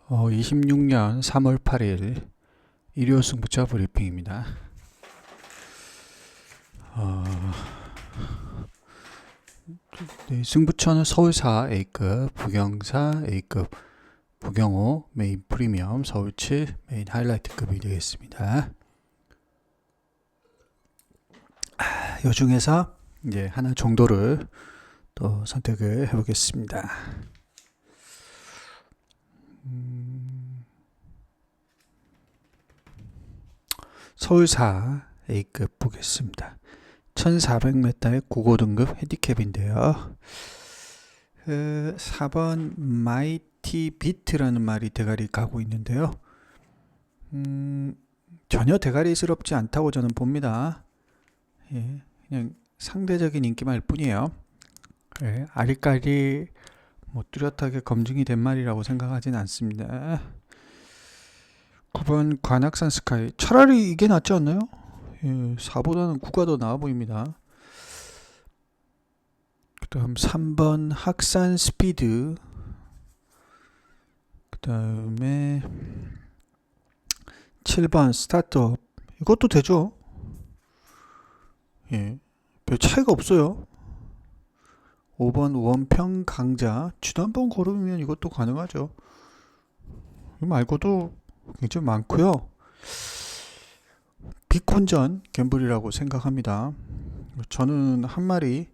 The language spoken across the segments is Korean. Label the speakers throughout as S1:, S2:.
S1: 26년 3월 8일 일요 승부처 브리핑입니다. 네, 승부처는 서울4 A급, 부경사 A급, 부경호 메인 프리미엄, 서울7 메인 하이라이트급이 되겠습니다. 이 중에서 이제 하나 정도를 또 선택을 해보겠습니다. 서울4 A급 보겠습니다. 1400m의 9고등급 핸디캡인데요. 4번 마이티 비트라는 말이 대가리 가고 있는데요. 전혀 대가리스럽지 않다고 저는 봅니다. 예, 그냥 상대적인 인기말 뿐이에요. 예, 아리까리 뭐 뚜렷하게 검증이 된 말이라고 생각하진 않습니다. 9번 관악산 스카이, 차라리 이게 낫지 않나요? 예, 4보다는 9가 더 나아 보입니다. 그 다음 3번 학산 스피드, 그 다음에 7번 스타트업, 이것도 되죠. 예, 별 차이가 없어요. 5번 원평 강자, 지난번 걸음이면 이것도 가능하죠. 이 말고도 굉장히 많고요. 비콘전 갬블이라고 생각합니다. 저는 한 마리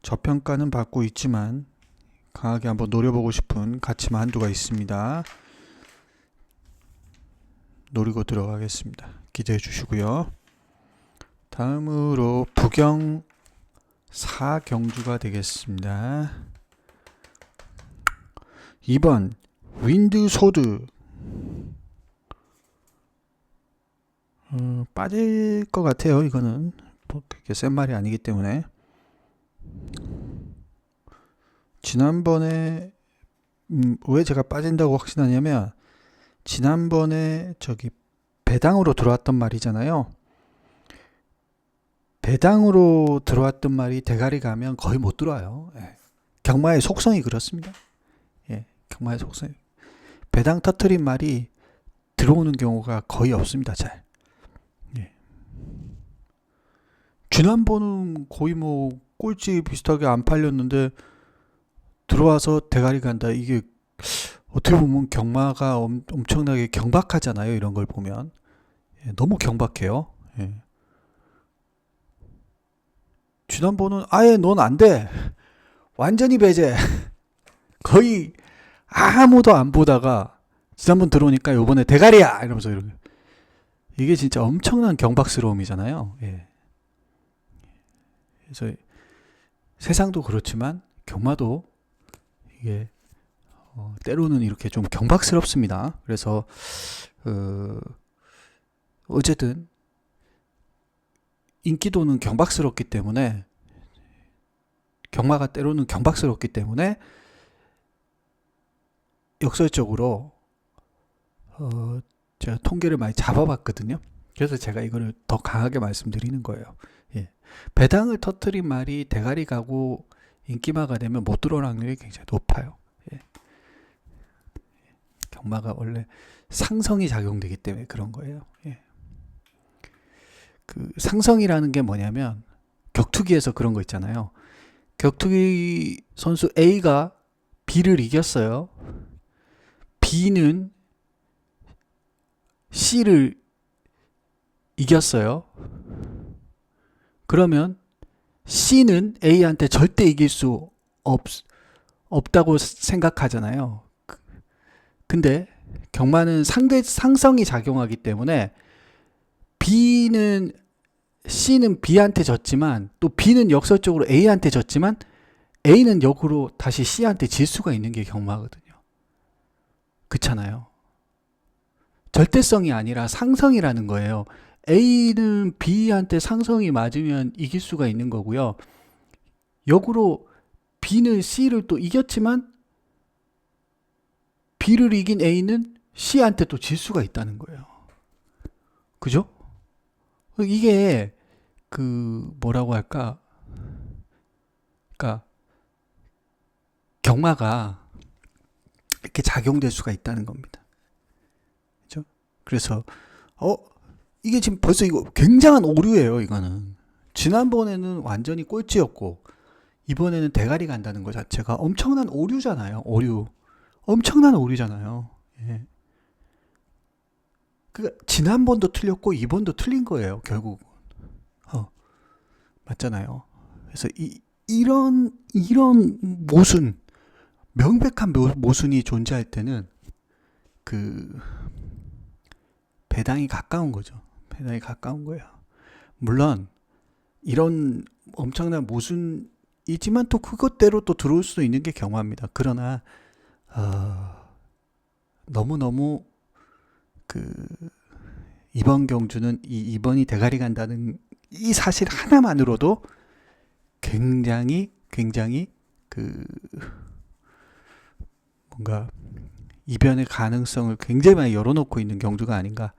S1: 저평가는 받고 있지만 강하게 한번 노려보고 싶은 가치만 한두가 있습니다. 노리고 들어가겠습니다. 기대해 주시고요. 다음으로 부경 4경주가 되겠습니다. 2번 윈드소드, 빠질 것 같아요. 이거는 뭐 그렇게 센 말이 아니기 때문에. 지난번에 왜 제가 빠진다고 확신하냐면, 지난번에 저기 배당으로 들어왔던 말이잖아요. 배당으로 들어왔던 말이 대가리 가면 거의 못 들어와요. 예. 경마의 속성이 그렇습니다. 예, 경마의 속성이. 배당 터트린 말이 들어오는 경우가 거의 없습니다. 잘. 예. 지난번은 거의 뭐 꼴찌 비슷하게 안 팔렸는데 들어와서 대가리 간다. 이게 어떻게 보면 경마가 엄청나게 경박하잖아요. 이런 걸 보면. 예, 너무 경박해요. 예. 지난번은 아예 넌 안 돼. 완전히 배제. 거의 아무도 안 보다가 지난번 들어오니까 요번에 대가리야! 이러면서 이렇게. 이게 진짜 엄청난 경박스러움이잖아요. 예. 그래서 세상도 그렇지만 경마도 이게 때로는 이렇게 좀 경박스럽습니다. 그래서 어쨌든 인기도는 경박스럽기 때문에, 경마가 때로는 경박스럽기 때문에 역설적으로 제가 통계를 많이 잡아봤거든요. 그래서 제가 이거를 더 강하게 말씀드리는 거예요. 예. 배당을 터트린 말이 대가리 가고 인기마가 되면 못 들어올 확률이 굉장히 높아요. 예. 경마가 원래 상성이 작용되기 때문에 그런 거예요. 예. 그 상성이라는 게 뭐냐면, 격투기에서 그런 거 있잖아요. 격투기 선수 A가 B를 이겼어요. B는 C를 이겼어요. 그러면 C는 A한테 절대 이길 수 없다고 생각하잖아요. 근데 경마는 상성이 작용하기 때문에 C는 B한테 졌지만, 또 B는 역설적으로 A한테 졌지만 A는 역으로 다시 C한테 질 수가 있는 게 경마거든요. 그렇잖아요. 절대성이 아니라 상성이라는 거예요. A는 B한테 상성이 맞으면 이길 수가 있는 거고요. 역으로 B는 C를 또 이겼지만 B를 이긴 A는 C한테 또 질 수가 있다는 거예요. 그죠? 이게 뭐라고 할까? 그러니까 경마가 이렇게 작용될 수가 있다는 겁니다. 그렇죠? 그래서 이게 지금 벌써 이거 굉장한 오류예요. 이거는 지난번에는 완전히 꼴찌였고 이번에는 대가리 간다는 것 자체가 엄청난 오류잖아요. 오류. 엄청난 오류잖아요. 예. 그러니까 지난번도 틀렸고 이번도 틀린 거예요. 결국 맞잖아요. 그래서 이런 모순, 명백한 모순이 존재할 때는 그 배당이 가까운 거죠. 배당이 가까운 거예요. 물론 이런 엄청난 모순이지만 또 그것대로 또 들어올 수도 있는 게 경우입니다. 그러나 너무너무 이번 경주는 이번이 대가리 간다는 이 사실 하나만으로도 굉장히 뭔가 이변의 가능성을 굉장히 많이 열어놓고 있는 경주가 아닌가.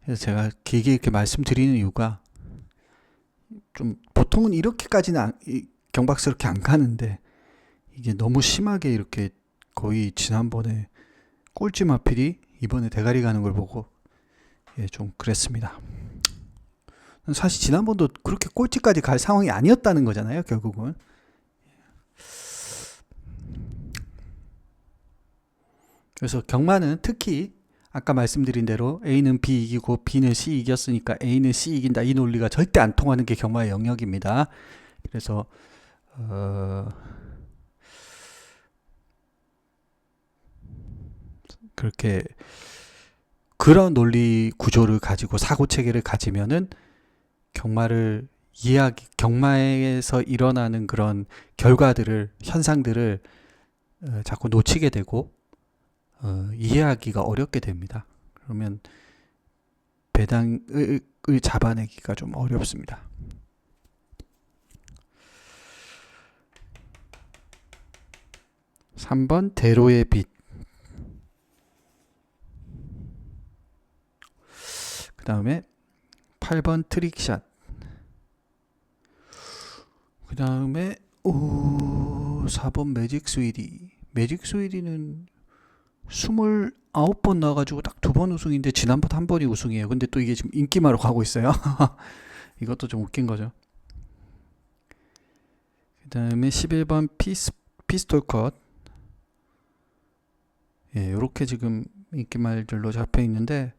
S1: 그래서 제가 길게 이렇게 말씀드리는 이유가 좀 보통은 이렇게까지는 경박스럽게 안 가는데 이게 너무 심하게 이렇게 거의 지난번에 꼴찌 마필이 이번에 대가리 가는 걸 보고 좀 그랬습니다. 사실 지난번도 그렇게 꼴찌까지 갈 상황이 아니었다는 거잖아요. 결국은. 그래서 경마는 특히 아까 말씀드린 대로 A는 B 이기고 B는 C 이겼으니까 A는 C 이긴다. 이 논리가 절대 안 통하는 게 경마의 영역입니다. 그래서 그렇게 그런 논리 구조를 가지고 사고 체계를 가지면은 경마에서 일어나는 그런 결과들을, 현상들을 자꾸 놓치게 되고 이해하기가 어렵게 됩니다. 그러면 배당을 잡아내기가 좀 어렵습니다. (3번) 대로의 빛. 그 다음에 8번 트릭샷. 그 다음에 4번 매직 스위디. 매직 스위디는 29번 나와가지고 딱 2번 우승인데 지난번 한 번이 우승이에요. 근데 또 이게 지금 인기마로 가고 있어요. 이것도 좀 웃긴 거죠. 그 다음에 11번 피스톨 컷. 요렇게 지금 인기말들로 잡혀 있는데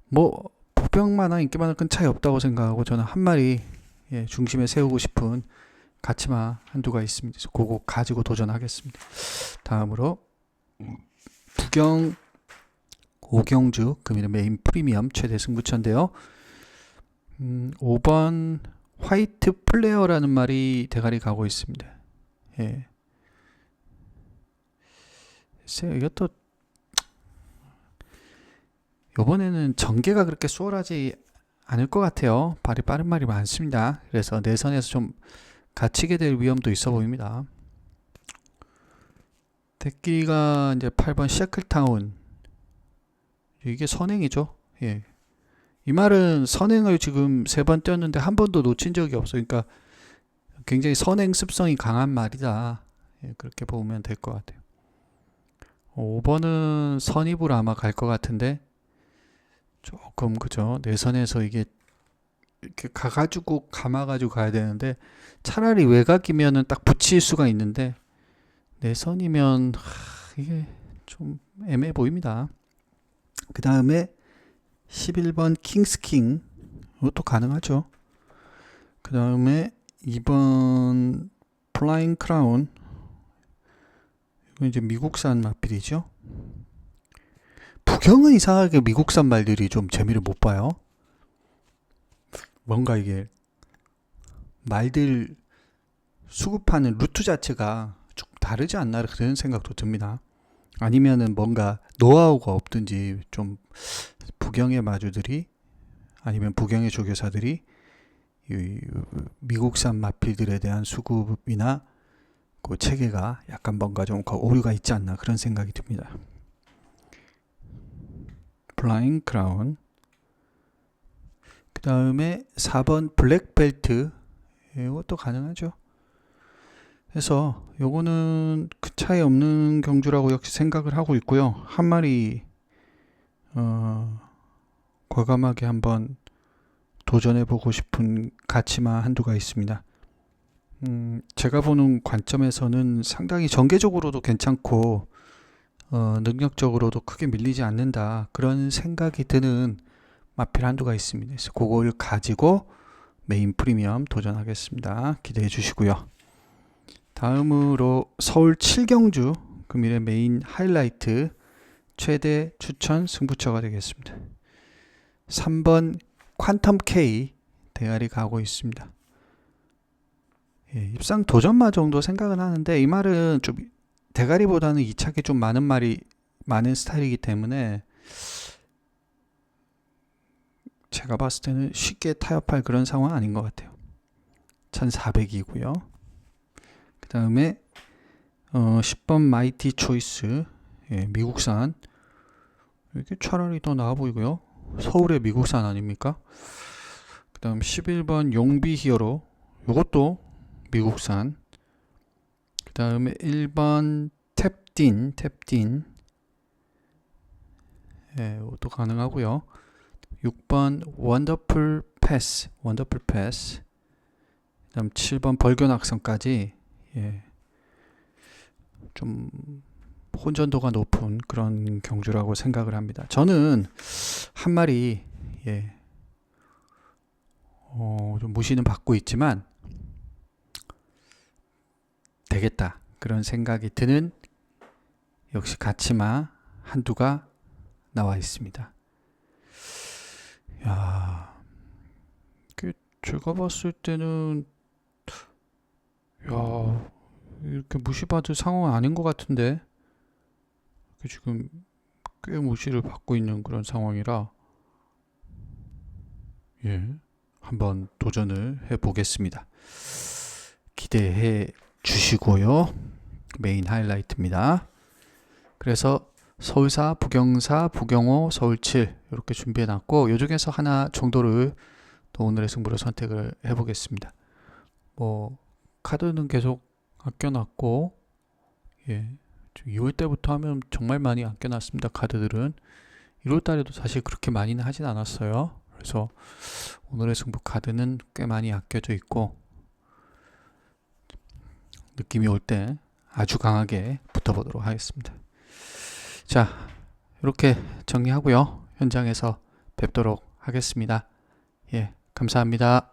S1: 뭐 보병마나 인기마나 큰 차이 없다고 생각하고 저는 한 마리 중심에 세우고 싶은 가치마 한두가 있습니다. 그래서 그거 가지고 도전하겠습니다. 다음으로 부경 5경주 금일의 메인 프리미엄 최대 승부처인데요. 5번 화이트 플레어라는 말이 대가리 가고 있습니다. 글쎄요, 이것도 이번에는 전개가 그렇게 수월하지 않을 것 같아요. 발이 빠른 말이 많습니다. 그래서 내선에서 좀 갇히게 될 위험도 있어 보입니다. 대끼가 이제 8번 셰클타운. 이게 선행이죠. 이 말은 선행을 지금 3번 떼었는데 한 번도 놓친 적이 없어요. 그러니까 굉장히 선행 습성이 강한 말이다. 그렇게 보면 될 것 같아요. 5번은 선입으로 아마 갈 것 같은데 조금 그죠. 내선에서 이게 이렇게 가가지고 감아가지고 가야 되는데 차라리 외곽이면은 딱 붙일 수가 있는데 내선이면 이게 좀 애매해 보입니다. 그 다음에 11번 킹스킹. 이것도 가능하죠. 그 다음에 2번 플라잉 크라운. 이건 이제 미국산 마필이죠. 부경은 이상하게 미국산 말들이 좀 재미를 못 봐요. 뭔가 이게 말들 수급하는 루트 자체가 좀 다르지 않나 그런 생각도 듭니다. 아니면은 뭔가 노하우가 없든지 좀 부경의 마주들이 아니면 부경의 조교사들이 이 미국산 마필들에 대한 수급이나 그 체계가 약간 뭔가 좀 오류가 있지 않나 그런 생각이 듭니다. 플라잉 크라운. 그 다음에 4번 블랙벨트. 이것도 가능하죠. 해서 요거는 그 차이 없는 경주라고 역시 생각을 하고 있고요. 한 마리 과감하게 한번 도전해보고 싶은 가치만 한두가 있습니다. 제가 보는 관점에서는 상당히 전개적으로도 괜찮고 능력적으로도 크게 밀리지 않는다, 그런 생각이 드는 마필 한두가 있습니다. 그래서 그걸 가지고 메인 프리미엄 도전하겠습니다. 기대해 주시고요. 다음으로 서울 7경주 금일의 메인 하이라이트 최대 추천 승부처가 되겠습니다. 3번 퀀텀 K 대가리 가고 있습니다. 예, 입상 도전마 정도 생각은 하는데, 이 말은 좀 대가리보다는 이착이 좀 많은 스타일이기 때문에 제가 봤을 때는 쉽게 타협할 그런 상황 아닌 것 같아요. 1400이고요. 그 다음에 10번 마이티 초이스, 예, 미국산. 이게 차라리 더 나아 보이고요. 서울의 미국산 아닙니까? 그 다음 11번 용비 히어로, 이것도 미국산. 그 다음에 1번 탭딘, 예, 이것도 가능하고요. 6번 원더풀 패스. 그 다음 7번 벌견악성까지, 예, 좀 혼전도가 높은 그런 경주라고 생각을 합니다. 저는 한 마리, 예, 좀 무시는 받고 있지만 되겠다, 그런 생각이 드는 역시 가치마 한두가 나와 있습니다. 야, 제가 봤을 때는 이렇게 무시받을 상황은 아닌 것 같은데, 지금 꽤 무시를 받고 있는 그런 상황이라, 예, 한번 도전을 해보겠습니다. 기대해 주시고요. 메인 하이라이트입니다. 그래서 서울사, 부경사, 부경호, 서울7 이렇게 준비해놨고, 이 중에서 하나 정도를 또 오늘의 승부로 선택을 해보겠습니다. 카드는 계속 아껴놨고, 예, 2월 때부터 하면 정말 많이 아껴놨습니다. 카드들은 1월 달에도 사실 그렇게 많이는 하진 않았어요. 그래서 오늘의 승부 카드는 꽤 많이 아껴져 있고, 느낌이 올 때 아주 강하게 붙어보도록 하겠습니다. 자, 이렇게 정리하고요. 현장에서 뵙도록 하겠습니다. 예, 감사합니다.